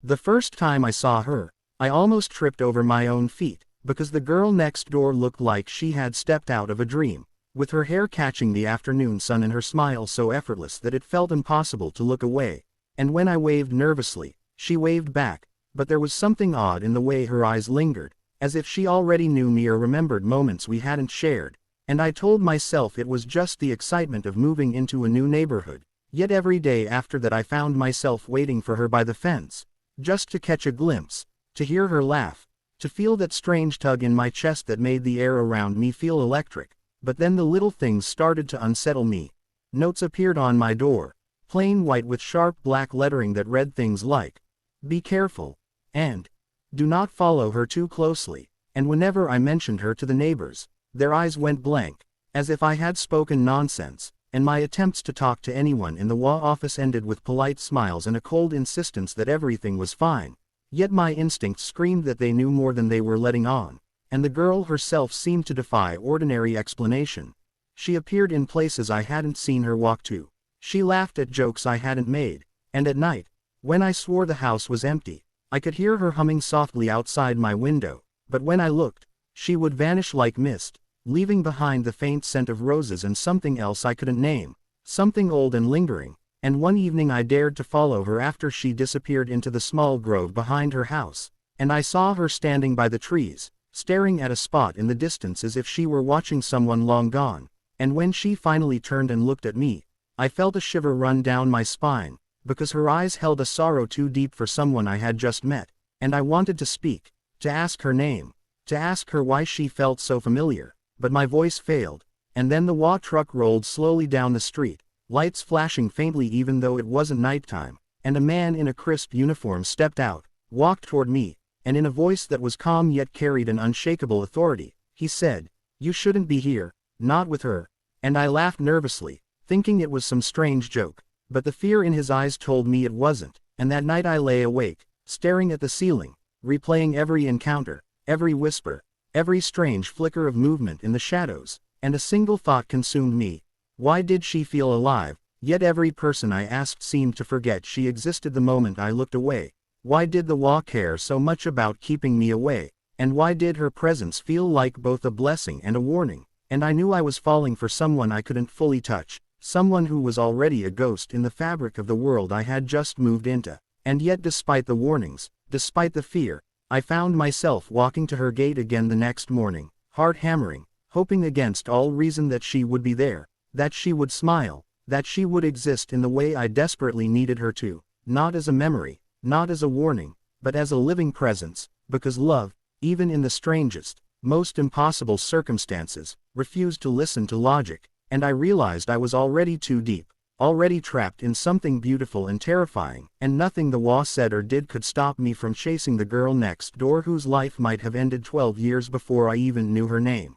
The first time I saw her, I almost tripped over my own feet, because the girl next door looked like she had stepped out of a dream, with her hair catching the afternoon sun and her smile so effortless that it felt impossible to look away. And when I waved nervously, she waved back, but there was something odd in the way her eyes lingered, as if she already knew me or remembered moments we hadn't shared, and I told myself it was just the excitement of moving into a new neighborhood. Yet every day after that I found myself waiting for her by the fence, just to catch a glimpse, to hear her laugh, to feel that strange tug in my chest that made the air around me feel electric. But then the little things started to unsettle me. Notes appeared on my door, plain white with sharp black lettering that read things like, "Be careful," and "Do not follow her too closely." And whenever I mentioned her to the neighbors, their eyes went blank, as if I had spoken nonsense, and my attempts to talk to anyone in the HOA office ended with polite smiles and a cold insistence that everything was fine. Yet my instincts screamed that they knew more than they were letting on, and the girl herself seemed to defy ordinary explanation. She appeared in places I hadn't seen her walk to. She laughed at jokes I hadn't made, and at night, when I swore the house was empty, I could hear her humming softly outside my window, but when I looked, she would vanish like mist, leaving behind the faint scent of roses and something else I couldn't name, something old and lingering. And one evening I dared to follow her after she disappeared into the small grove behind her house, and I saw her standing by the trees, staring at a spot in the distance as if she were watching someone long gone. And when she finally turned and looked at me, I felt a shiver run down my spine, because her eyes held a sorrow too deep for someone I had just met, and I wanted to speak, to ask her name, to ask her why she felt so familiar, but my voice failed. And then the HOA truck rolled slowly down the street, lights flashing faintly even though it wasn't nighttime, and a man in a crisp uniform stepped out, walked toward me, and in a voice that was calm yet carried an unshakable authority, he said, "You shouldn't be here, not with her." And I laughed nervously, thinking it was some strange joke, but the fear in his eyes told me it wasn't, and that night I lay awake, staring at the ceiling, replaying every encounter, every whisper, every strange flicker of movement in the shadows, and a single thought consumed me. Why did she feel alive? Yet every person I asked seemed to forget she existed the moment I looked away. Why did the HOA care so much about keeping me away? And why did her presence feel like both a blessing and a warning? And I knew I was falling for someone I couldn't fully touch, someone who was already a ghost in the fabric of the world I had just moved into. And yet despite the warnings, despite the fear, I found myself walking to her gate again the next morning, heart hammering, hoping against all reason that she would be there, that she would smile, that she would exist in the way I desperately needed her to, not as a memory, not as a warning, but as a living presence, because love, even in the strangest, most impossible circumstances, refused to listen to logic, and I realized I was already too deep, already trapped in something beautiful and terrifying, and nothing the HOA said or did could stop me from chasing the girl next door whose life might have ended 12 years before I even knew her name.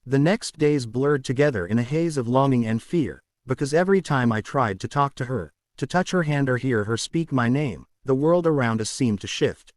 The next days blurred together in a haze of longing and fear, because every time I tried to talk to her, to touch her hand or hear her speak my name, the world around us seemed to shift.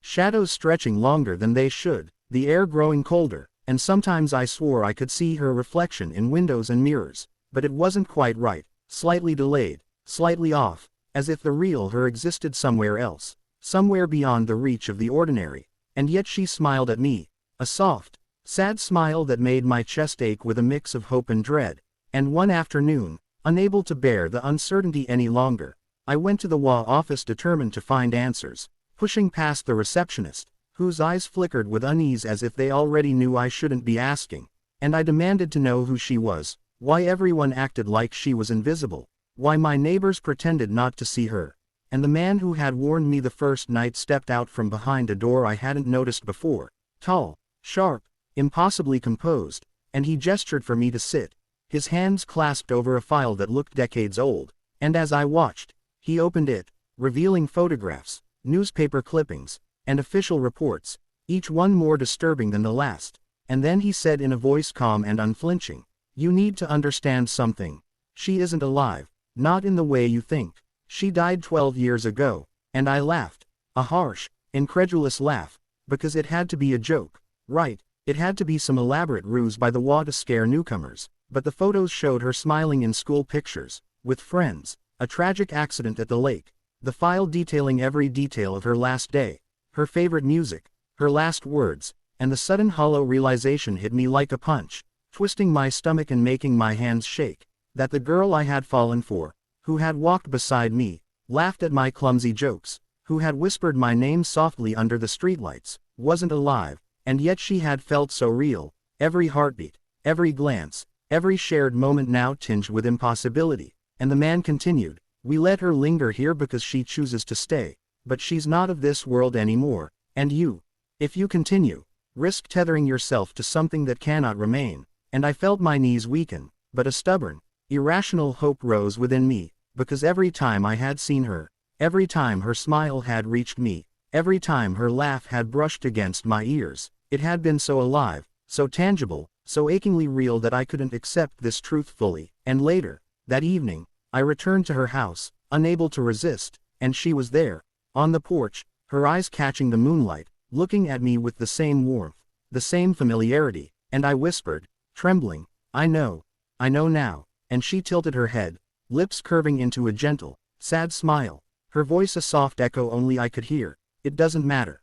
Shadows stretching longer than they should, the air growing colder, and sometimes I swore I could see her reflection in windows and mirrors, but it wasn't quite right, slightly delayed, slightly off, as if the real her existed somewhere else, somewhere beyond the reach of the ordinary. And yet she smiled at me, a soft, sad smile that made my chest ache with a mix of hope and dread. And one afternoon, unable to bear the uncertainty any longer, I went to the HOA office determined to find answers, pushing past the receptionist, whose eyes flickered with unease as if they already knew I shouldn't be asking, and I demanded to know who she was, why everyone acted like she was invisible, why my neighbors pretended not to see her. And the man who had warned me the first night stepped out from behind a door I hadn't noticed before, tall, sharp, impossibly composed, and he gestured for me to sit, his hands clasped over a file that looked decades old, and as I watched, he opened it, revealing photographs, newspaper clippings, and official reports, each one more disturbing than the last. And then he said in a voice calm and unflinching, "You need to understand something. She isn't alive, not in the way you think. She died 12 years ago." And I laughed, a harsh, incredulous laugh, because it had to be a joke, right? It had to be some elaborate ruse by the HOA to scare newcomers, but the photos showed her smiling in school pictures, with friends, a tragic accident at the lake, the file detailing every detail of her last day, her favorite music, her last words, and the sudden hollow realization hit me like a punch, twisting my stomach and making my hands shake, that the girl I had fallen for, who had walked beside me, laughed at my clumsy jokes, who had whispered my name softly under the streetlights, wasn't alive, and yet she had felt so real, every heartbeat, every glance, every shared moment now tinged with impossibility. And the man continued, "We let her linger here because she chooses to stay, but she's not of this world anymore, and you, if you continue, risk tethering yourself to something that cannot remain." And I felt my knees weaken, but a stubborn, irrational hope rose within me, because every time I had seen her, every time her smile had reached me, every time her laugh had brushed against my ears, it had been so alive, so tangible, so achingly real that I couldn't accept this truth fully. And later, that evening, I returned to her house, unable to resist, and she was there, on the porch, her eyes catching the moonlight, looking at me with the same warmth, the same familiarity, and I whispered, trembling, I know now," and she tilted her head, lips curving into a gentle, sad smile, her voice a soft echo only I could hear, "It doesn't matter.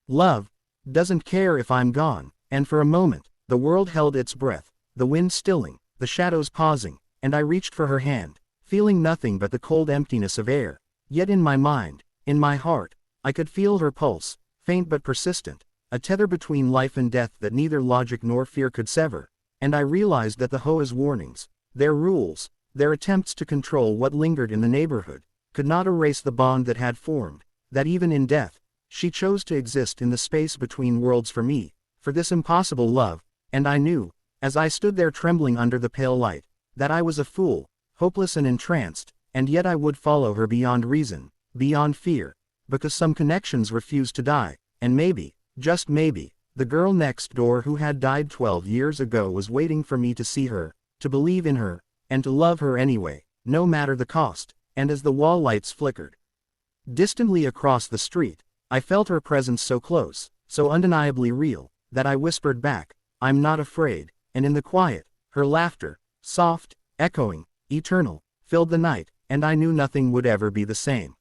Love doesn't care if I'm gone." And for a moment, the world held its breath, the wind stilling, the shadows pausing, and I reached for her hand, feeling nothing but the cold emptiness of air. Yet in my mind, in my heart, I could feel her pulse, faint but persistent, a tether between life and death that neither logic nor fear could sever. And I realized that the HOA's warnings, their rules, their attempts to control what lingered in the neighborhood, could not erase the bond that had formed, that even in death, she chose to exist in the space between worlds for me, for this impossible love. And I knew, as I stood there trembling under the pale light, that I was a fool, hopeless and entranced, and yet I would follow her beyond reason, beyond fear, because some connections refused to die, and maybe, just maybe, the girl next door who had died 12 years ago was waiting for me to see her, to believe in her, and to love her anyway, no matter the cost. And as the wall lights flickered distantly across the street, I felt her presence so close, so undeniably real, that I whispered back, "I'm not afraid," and in the quiet, her laughter, soft, echoing, eternal, filled the night, and I knew nothing would ever be the same.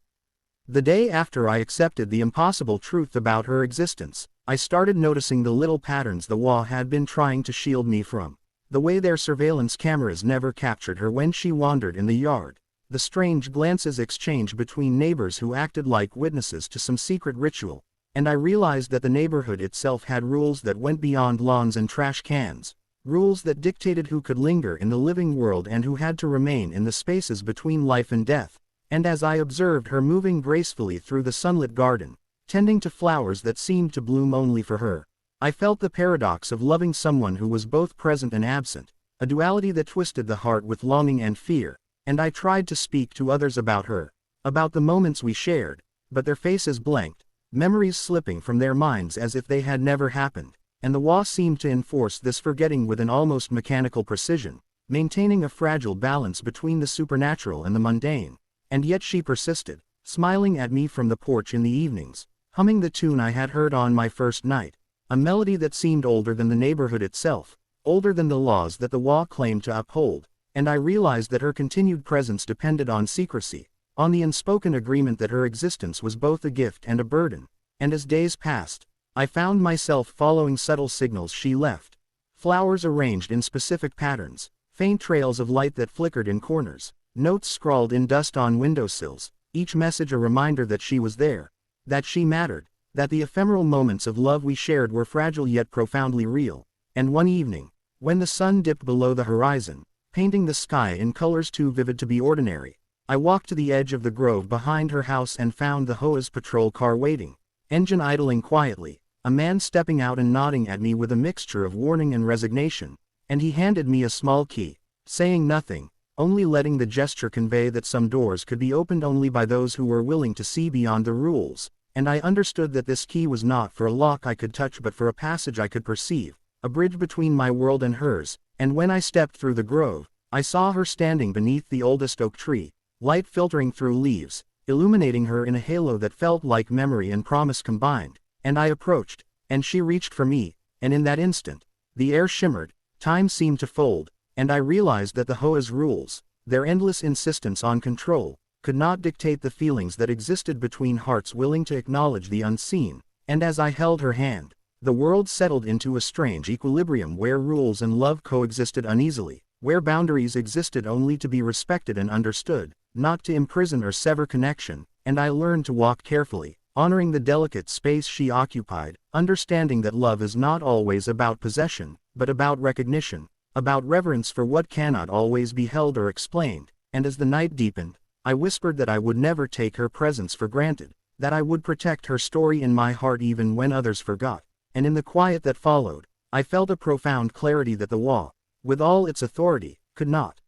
The day after I accepted the impossible truth about her existence, I started noticing the little patterns the HOA had been trying to shield me from. The way their surveillance cameras never captured her when she wandered in the yard. The strange glances exchanged between neighbors who acted like witnesses to some secret ritual. And I realized that the neighborhood itself had rules that went beyond lawns and trash cans. Rules that dictated who could linger in the living world and who had to remain in the spaces between life and death. And as I observed her moving gracefully through the sunlit garden, tending to flowers that seemed to bloom only for her, I felt the paradox of loving someone who was both present and absent, a duality that twisted the heart with longing and fear. And I tried to speak to others about her, about the moments we shared, but their faces blanked, memories slipping from their minds as if they had never happened. And the HOA seemed to enforce this forgetting with an almost mechanical precision, maintaining a fragile balance between the supernatural and the mundane. And yet she persisted, smiling at me from the porch in the evenings, humming the tune I had heard on my first night, a melody that seemed older than the neighborhood itself, older than the laws that the HOA claimed to uphold. And I realized that her continued presence depended on secrecy, on the unspoken agreement that her existence was both a gift and a burden. And as days passed, I found myself following subtle signals she left. Flowers arranged in specific patterns, faint trails of light that flickered in corners, notes scrawled in dust on windowsills, each message a reminder that she was there, that she mattered, that the ephemeral moments of love we shared were fragile yet profoundly real. And one evening, when the sun dipped below the horizon, painting the sky in colors too vivid to be ordinary, I walked to the edge of the grove behind her house and found the HOA's patrol car waiting, engine idling quietly, a man stepping out and nodding at me with a mixture of warning and resignation, and he handed me a small key, saying nothing, only letting the gesture convey that some doors could be opened only by those who were willing to see beyond the rules. And I understood that this key was not for a lock I could touch but for a passage I could perceive, a bridge between my world and hers. And when I stepped through the grove, I saw her standing beneath the oldest oak tree, light filtering through leaves, illuminating her in a halo that felt like memory and promise combined. And I approached, and she reached for me, and in that instant, the air shimmered, time seemed to fold, and I realized that the HOA's rules, their endless insistence on control, could not dictate the feelings that existed between hearts willing to acknowledge the unseen, and as I held her hand, the world settled into a strange equilibrium where rules and love coexisted uneasily, where boundaries existed only to be respected and understood, not to imprison or sever connection, and I learned to walk carefully, honoring the delicate space she occupied, understanding that love is not always about possession, but about recognition, about reverence for what cannot always be held or explained, and as the night deepened, I whispered that I would never take her presence for granted, that I would protect her story in my heart even when others forgot, and in the quiet that followed, I felt a profound clarity that the wall, with all its authority, could not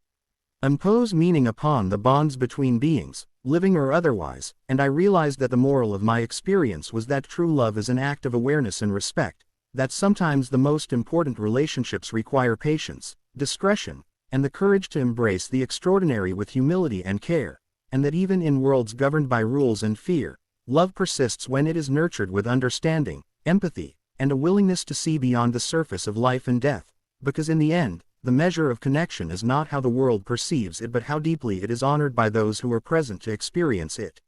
impose meaning upon the bonds between beings, living or otherwise, and I realized that the moral of my experience was that true love is an act of awareness and respect, that sometimes the most important relationships require patience, discretion, and the courage to embrace the extraordinary with humility and care, and that even in worlds governed by rules and fear, love persists when it is nurtured with understanding, empathy, and a willingness to see beyond the surface of life and death, because in the end, the measure of connection is not how the world perceives it but how deeply it is honored by those who are present to experience it.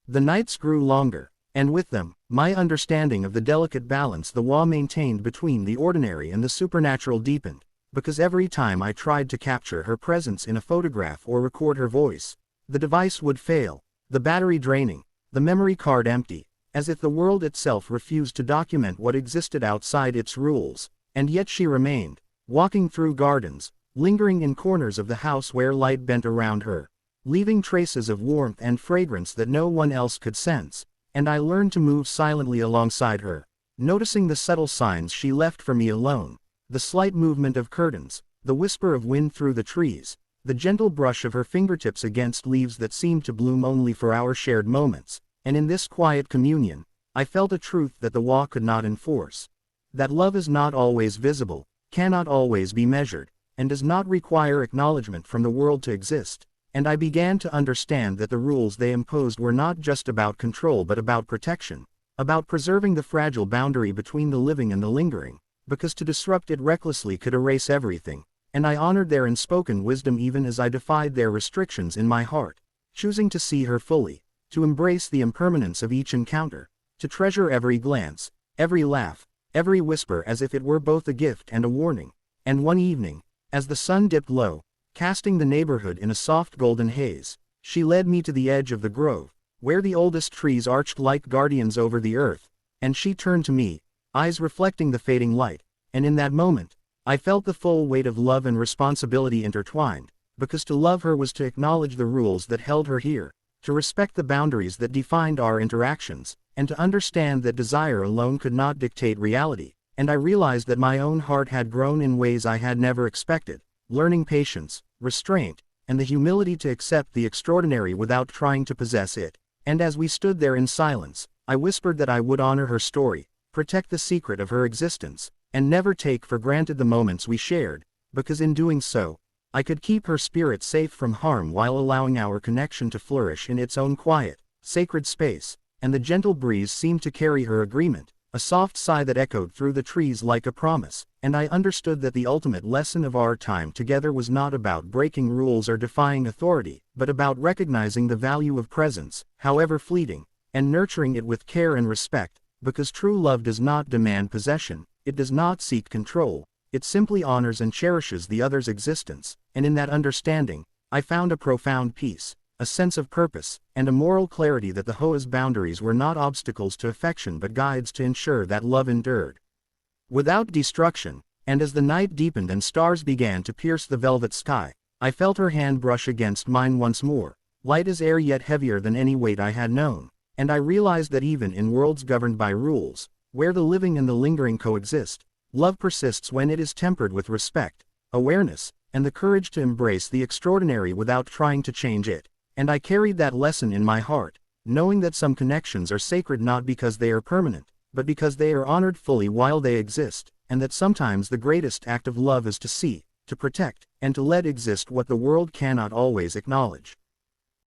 The nights grew longer, and with them, my understanding of the delicate balance the wall maintained between the ordinary and the supernatural deepened, because every time I tried to capture her presence in a photograph or record her voice, the device would fail, the battery draining, the memory card empty, as if the world itself refused to document what existed outside its rules, and yet she remained, walking through gardens, lingering in corners of the house where light bent around her, leaving traces of warmth and fragrance that no one else could sense, and I learned to move silently alongside her, noticing the subtle signs she left for me alone, the slight movement of curtains, the whisper of wind through the trees, the gentle brush of her fingertips against leaves that seemed to bloom only for our shared moments, and in this quiet communion, I felt a truth that the wall could not enforce, that love is not always visible, cannot always be measured, and does not require acknowledgement from the world to exist, and I began to understand that the rules they imposed were not just about control but about protection, about preserving the fragile boundary between the living and the lingering, because to disrupt it recklessly could erase everything, and I honored their unspoken wisdom even as I defied their restrictions in my heart, choosing to see her fully, to embrace the impermanence of each encounter, to treasure every glance, every laugh, every whisper as if it were both a gift and a warning. And one evening, as the sun dipped low, casting the neighborhood in a soft golden haze, she led me to the edge of the grove, where the oldest trees arched like guardians over the earth, and she turned to me, eyes reflecting the fading light, and in that moment, I felt the full weight of love and responsibility intertwined, because to love her was to acknowledge the rules that held her here, to respect the boundaries that defined our interactions, and to understand that desire alone could not dictate reality, and I realized that my own heart had grown in ways I had never expected, learning patience, restraint, and the humility to accept the extraordinary without trying to possess it, and as we stood there in silence, I whispered that I would honor her story, protect the secret of her existence, and never take for granted the moments we shared, because in doing so, I could keep her spirit safe from harm while allowing our connection to flourish in its own quiet, sacred space, and the gentle breeze seemed to carry her agreement, a soft sigh that echoed through the trees like a promise, and I understood that the ultimate lesson of our time together was not about breaking rules or defying authority, but about recognizing the value of presence, however fleeting, and nurturing it with care and respect, because true love does not demand possession, it does not seek control, it simply honors and cherishes the other's existence, and in that understanding, I found a profound peace, a sense of purpose, and a moral clarity that the HOA's boundaries were not obstacles to affection but guides to ensure that love endured without destruction, and as the night deepened and stars began to pierce the velvet sky, I felt her hand brush against mine once more, light as air yet heavier than any weight I had known, and I realized that even in worlds governed by rules, where the living and the lingering coexist, love persists when it is tempered with respect, awareness, and the courage to embrace the extraordinary without trying to change it. And I carried that lesson in my heart, knowing that some connections are sacred not because they are permanent, but because they are honored fully while they exist, and that sometimes the greatest act of love is to see, to protect, and to let exist what the world cannot always acknowledge.